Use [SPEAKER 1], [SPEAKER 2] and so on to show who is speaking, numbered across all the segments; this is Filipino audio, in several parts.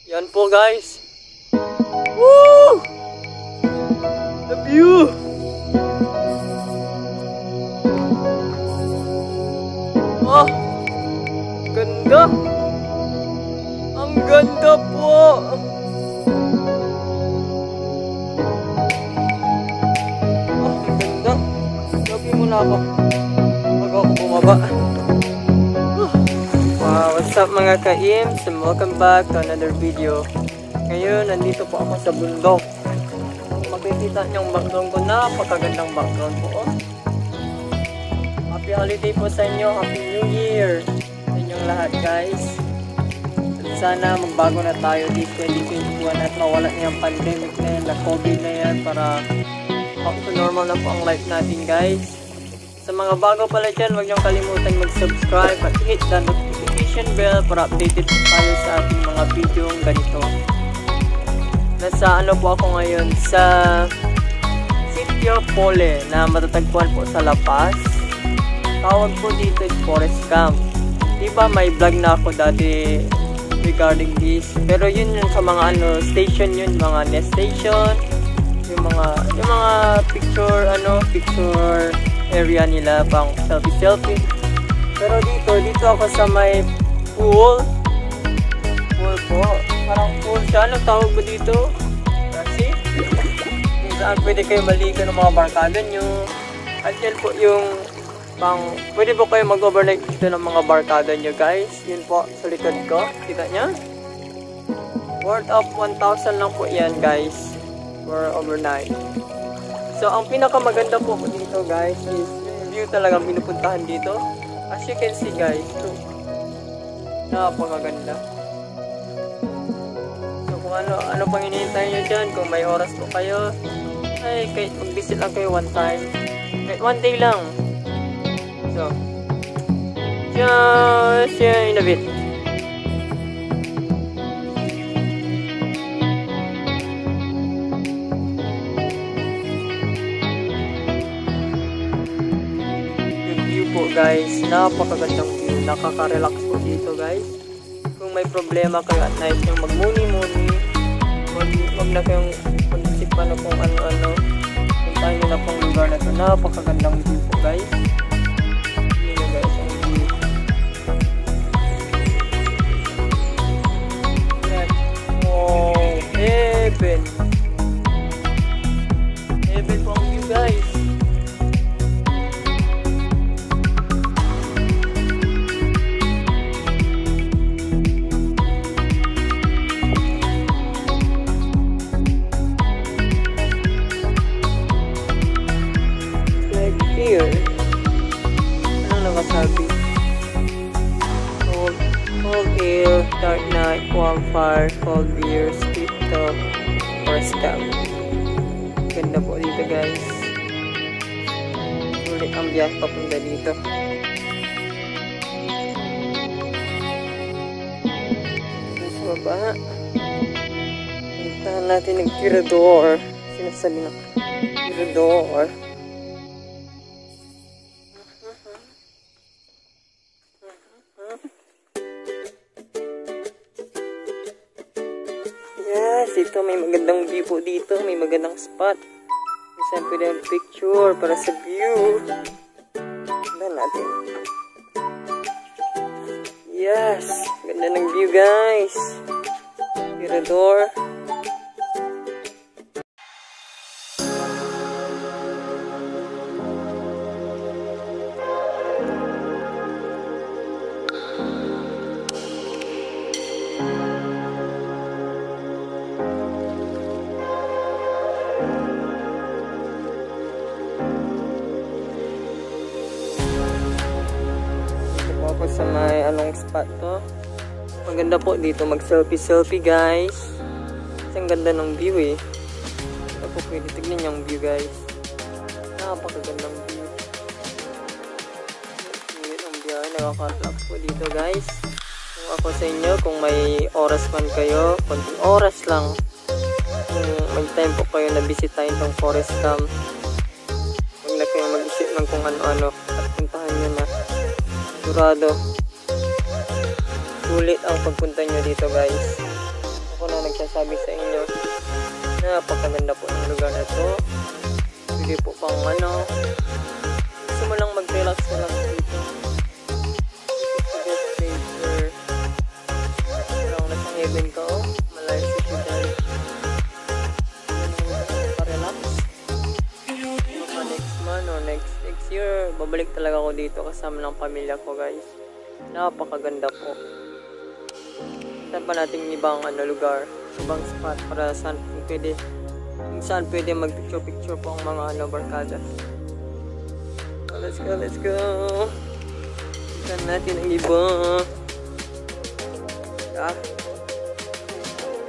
[SPEAKER 1] Yan po guys. Woo! The view! Oh! Ganda! Ang ganda po! Oh, ang ganda! Gabi muna ako. Bago ako bumaba. Wow, what's up mga ka-ims? And welcome back to another video. Ngayon, nandito po ako sa bundok. Kung makikita niyong background ko, napakagandang background po. Oh. Happy holiday po sa inyo. Happy New Year sa inyong lahat guys. At sana magbago na tayo this 2021 at mawala na yung pandemic na yan, na COVID na yan, para back to normal na po ang life natin guys. Sa mga bago pala dyan, huwag niyong kalimutan mag-subscribe at hit the notification bell para updated po tayo sa ating mga video ganito. Nasa ano po ako ngayon sa Sitio Pole na matatagpuan po sa La Paz. Tawag po dito is Forest Camp. Diba may vlog na ako dati regarding this, pero yun yung sa mga ano station, yun mga nest station, yung mga picture picture area nila pang selfie. Pero dito ako sa may pool po, parang pool siya. Anong tawag mo dito? Kasi kung saan pwede kayo maligo ng mga barkada nyo. At yan po yung pwede po kayo mag-overnight dito ng mga barkada nyo guys. Yun po sa likod ko, kita nyo? Worth of 1,000 lang po yan guys for overnight. So ang pinakamaganda po dito guys is yung view talagang pinupuntahan dito. As you can see guys, napakaganda. So kung ano pang hinihintay nyo dyan, kung may oras po kayo, ay kahit mag-visit lang kayo one time, kahit one day lang. So just in a bit. Guys, napakagandang view, nakaka-relax po dito guys. Kung may problema kayo at night yung magmuni-muni, wag na kayong mag-isip pa na kung ano-ano, puntahan nyo na pong lugar na ito. Napakagandang view po guys. Yun na guys ang view. Yan. Wow, heaven po ang view guys. Ano nakasabi? Cold air, dark night, warm fire, cold beer, street talk, forest camp. Ganda po dito guys. Sulit ang biyahe papunta dito. Sa baba, puntahan natin ng tirador. Sinasabi na tirador. Yes, ito may magandang view po dito, may magandang spot. Isang pwede ang picture para sa view. Tignan natin. Yes, ganda ng view guys. Tirador. Ako sa may anong spot to. Maganda po dito mag selfie guys. Ang ganda ng view eh. Ito po pwede tignan yung view guys. Napakagandang view. Yun ang biyahe, nakaka-relax po dito guys. Kung ako sa inyo, kung may oras man kayo, konting oras lang, kung may time po kayo na bisitahin tong forest camp, huwag na kayo mag-isip ng kung ano-ano at puntahan nyo na. Sigurado sulit ang pagpunta nyo dito guys. ako na nagsasabi sa inyo. Napakaganda po ng lugar na to. Pwede po pang ano, gusto mo lang mag-relax na lang dito. Parang nasa heaven ka, oh. Malayo sa syudad. Pa-relax. Baka next month o next year, babalik talaga ako dito kasama ng pamilya ko, guys. Napakaganda po. Saan pa natin ibang lugar, ibang spot para saan pwede mag-picture po ang mga barkada. So, let's go. Saan natin ang iba?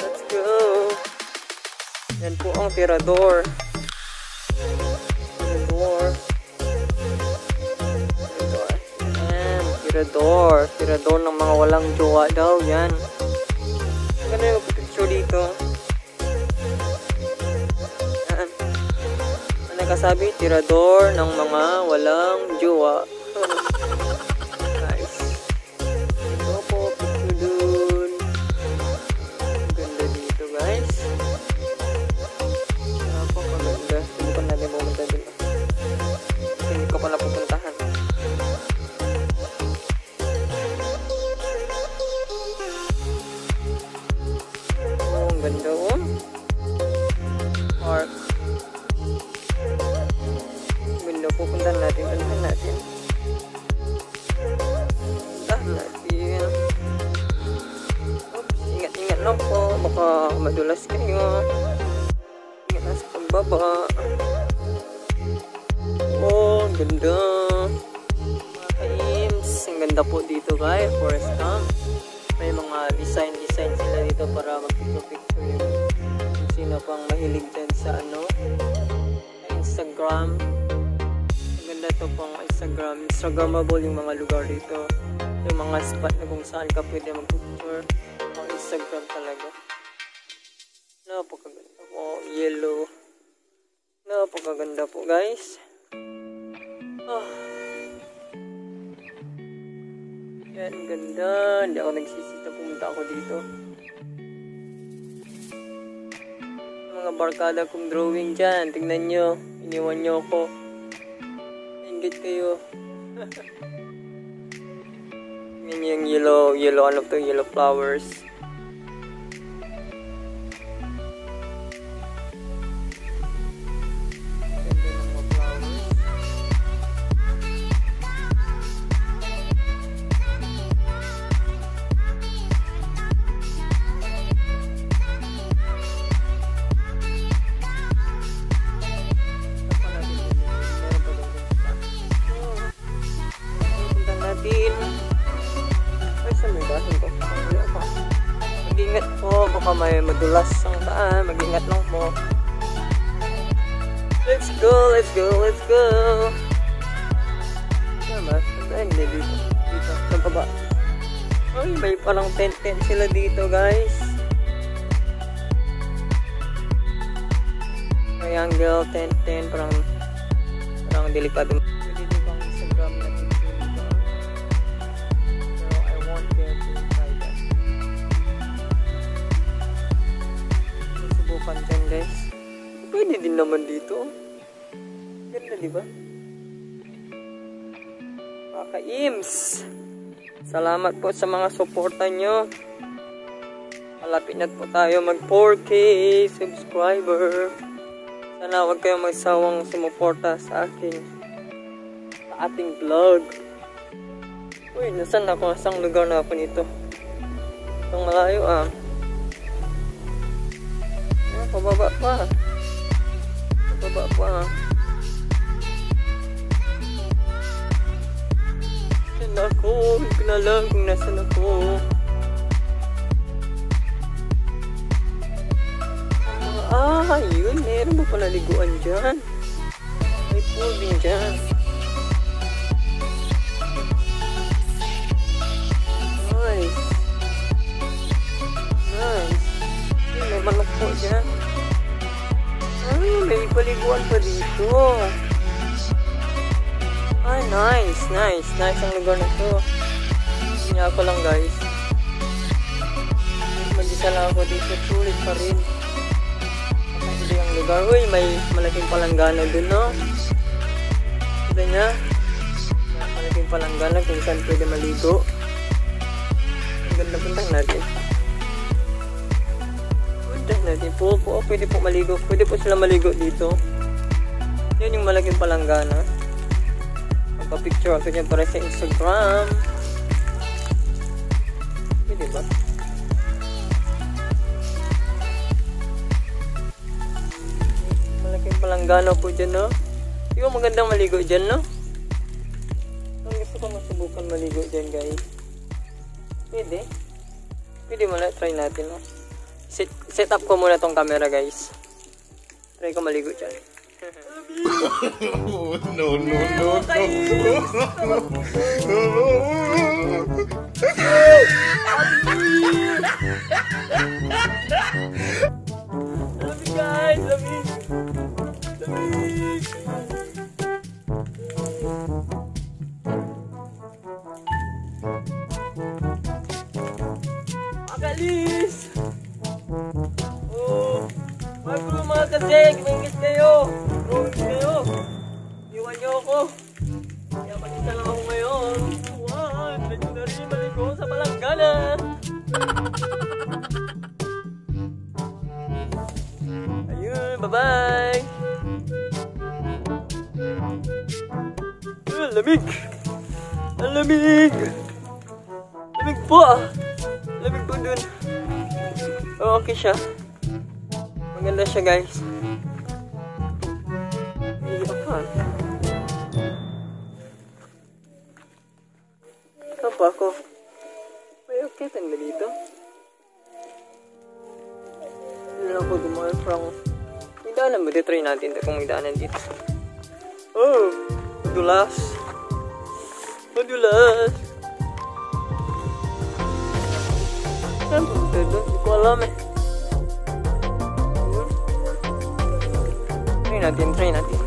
[SPEAKER 1] Let's go. Yan po ang tirador. Tirador ng mga walang jowa daw. Yan. Ganda yung picture dito. Yan. Ano kasabi? Tirador ng mga walang jowa. Nice. Ito po, picture dun. Ganda dito, guys. Napakaganda. Subukan natin pumunta dun. Hindi ko pala pupuntahan. Ganda, oh. Park. Ganda, pupuntahan natin. Puntahan natin. Oops, ingat lang po. Baka madulas kayo. Ingat lang sa pagbaba. Oh, ganda. Mga ka-ims. Ang ganda po dito, guys. Forest camp. May mga design sila dito para mag-picture yung sino pang mahilig dyan sa Instagram. Maganda to pang Instagrammable yung mga lugar dito, yung mga spot na kung saan ka pwede mag-picture. Ang Instagram talaga. Napakaganda po. Yellow. Napakaganda po, guys. Yan, ganda. Hindi ako nagsisita. Pumunta ako dito. Mga barkada kong drawing dyan. Tingnan nyo. Iniwan nyo ako. Ingit kayo. Yan yung yellow. Ano to? Yellow flowers. Mag-ingat po, baka may madulas ang daan. Mag-ingat lang po. Let's go. Hindi dito. Sa baba. Ay, may parang tent sila dito, guys. Triangle, tent, parang delikado. Pwede din pang Instagram na picture dito. So, I want them to try that. Susubukan dyan, guys. Pwede din naman dito. Ganda, diba? Ka-ims, salamat po sa mga suporta nyo. Malapit na po tayo mag 4K subscriber. Sana huwag kayong magsawang sumuporta sa ating vlog. Uy, nasan ako? Nasang lugar na ako nito? Itong malayo pababa pa. Ako, hindi ko na alam kung nasan ako. Yun, meron mo pala liguan dyan. May pool din dyan. Nice. May manok po dyan. May paliguan pa dito. Nice ang lugar na to. Tingnan ko lang, guys. Mag mag-isa lang ako dito. Sulit pa rin. Hindi ang lugar. Uy, may malaking palanggana dun, no? Kita niya. Malaking palanggana kung saan pwede maligo. Ang ganda, puntang natin. Puntang natin po. Pwede po maligo. Pwede po sila maligo dito. Yan yung malaking palanggana. Magpa-picture ako dyan para sa Instagram. Pwede ba? Malaking palanggana po dyan, no? Di ba magandang maligo dyan, no? Ang gusto ko masubukan maligo dyan, guys. Pwede. Pwede muna. Try natin, no? Set up ko muna tong camera, guys. Try ko maligo dyan.
[SPEAKER 2] No.
[SPEAKER 1] Love you guys, love you. Akalis! Oh, mag-bro mga kasek, mingis kayo. Rowing kayo. Iwan niyo ako. Kaya mag-isa lang ako ngayon. What? Legendary maligo sa palanggana. Ayun, bye-bye. Lamig. Ang lamig. Lamig po ah. Lamig po dun. Oh, okay siya. Maganda siya, guys. Apa ako? May ukitan ba dito? Hindi lang ako dumaan from... May daanan ba? Try natin kung may daanan dito. Oh! Madulas! Madulas! Saan po ito doon? Hindi ko alam eh. Try natin. Try natin.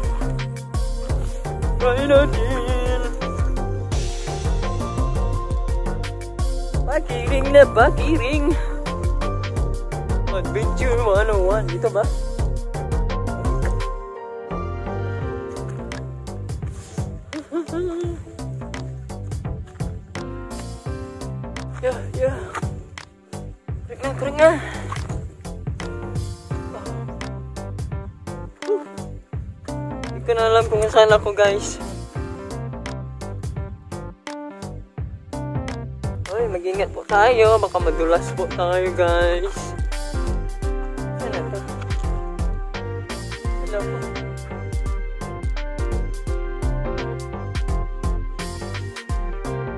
[SPEAKER 1] Pakiring na pakiring. Adventure 101. Dito ba? Yeah. Kering na. Hindi ko na alam kung saan ako, guys. Ay, mag-ingat po tayo. Baka madulas po tayo, guys. Saan na ito? Hello po.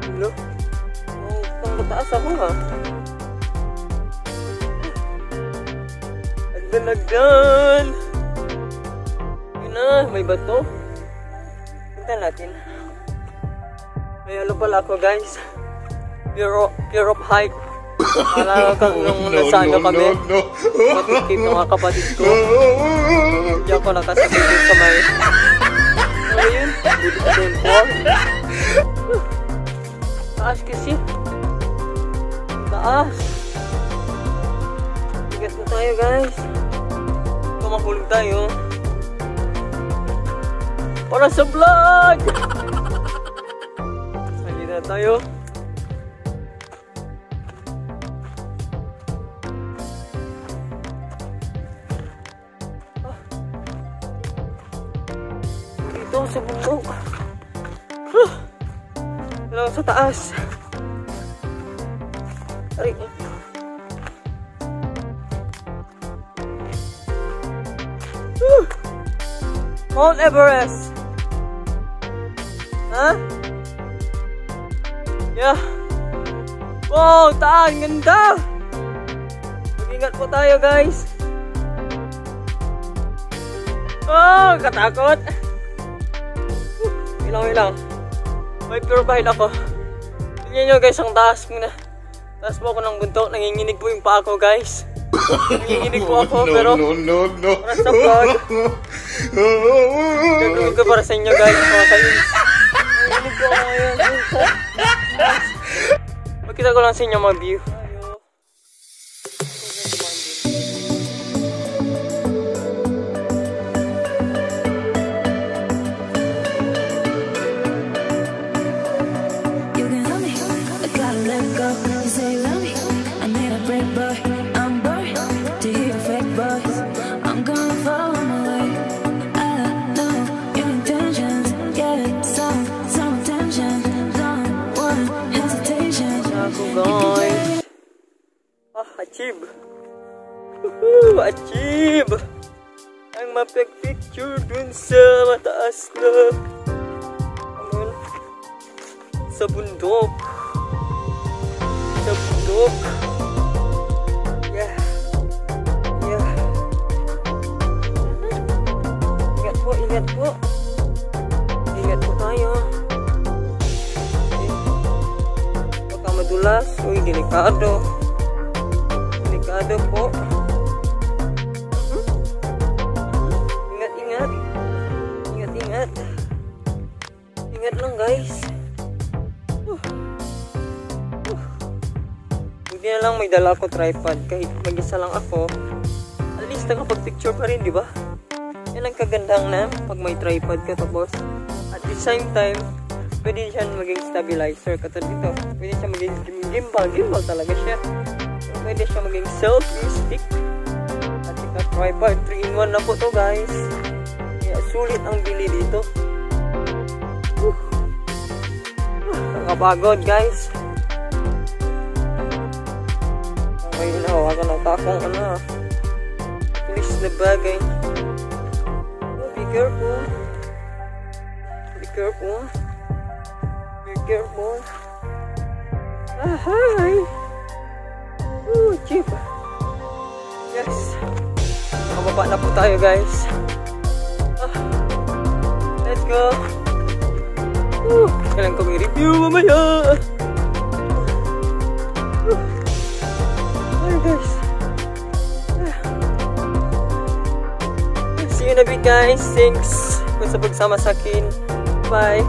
[SPEAKER 1] Hello? Oh, pang mataas ako, ha? Agdan! Yun na, may bato. Punta natin. May ano pala ako, guys. Pure of hype. Alam ko nung nasaan na kami. Matitip ng mga kapatid ko. Hindi ako nakasabit sa may... Ano yun? Buddhist temple. Taas kasi. Taas. Tigas na tayo, guys. Kumakulog tayo. Para sa vlog! Sige na tayo. Sa bundok. Lang sa taas. Aray. Mount Everest. Ha? Yeah. Wow, taas, ganda. Mag-ingat po tayo, guys. Oh, katakot. Ilang. May provide ako. Tingnan nyo, guys, ang taas muna. Taas po ako ng bundok. Nanginginig po yung paa ko, guys. Nanginginig po ako, pero...
[SPEAKER 2] No.
[SPEAKER 1] Para sa vlog. Gagawin ko para sa inyo, guys. Mga kainis. Nanginginig po ako ngayon. Magkita ko lang sa inyo mga view. achieve. Woohoo! Achieve! Ang mapag-picture dun sa mataas na sa bundok. Sa bundok. Yeah. Yeah. Ingat po, ingat po. Ingat po tayo. Okay. Baka madulas. Uy, delikado. Delikado po. Ingat, ingat. Ingat, ingat. Ingat lang, guys. Buti na lang may dala ako tripod. Kahit mag-isa lang ako, at least nakapag-picture pa rin, di ba? Yan ang kagandang na pag may tripod ka. Tapos at the same time, pwede siya maging stabilizer. Katulad dito, pwede siya maging gimbal. Gimbal talaga siya. Pwede siya maging selfie stick. At saka tripod. 3-in-1 na po to, guys. Kaya sulit ang bili dito. Nakapagod, guys. Okay, nahawakan ng takong tulis na bagay. Oh, be careful. Be careful. Be careful. Ah, hi. Ooh, cheap. Yes. Nakababa na po tayo, guys. Let's go. Kailan ko may review mamaya. Hi, guys. See you in a bit, guys. Thanks sa pagsama sa akin. Bye.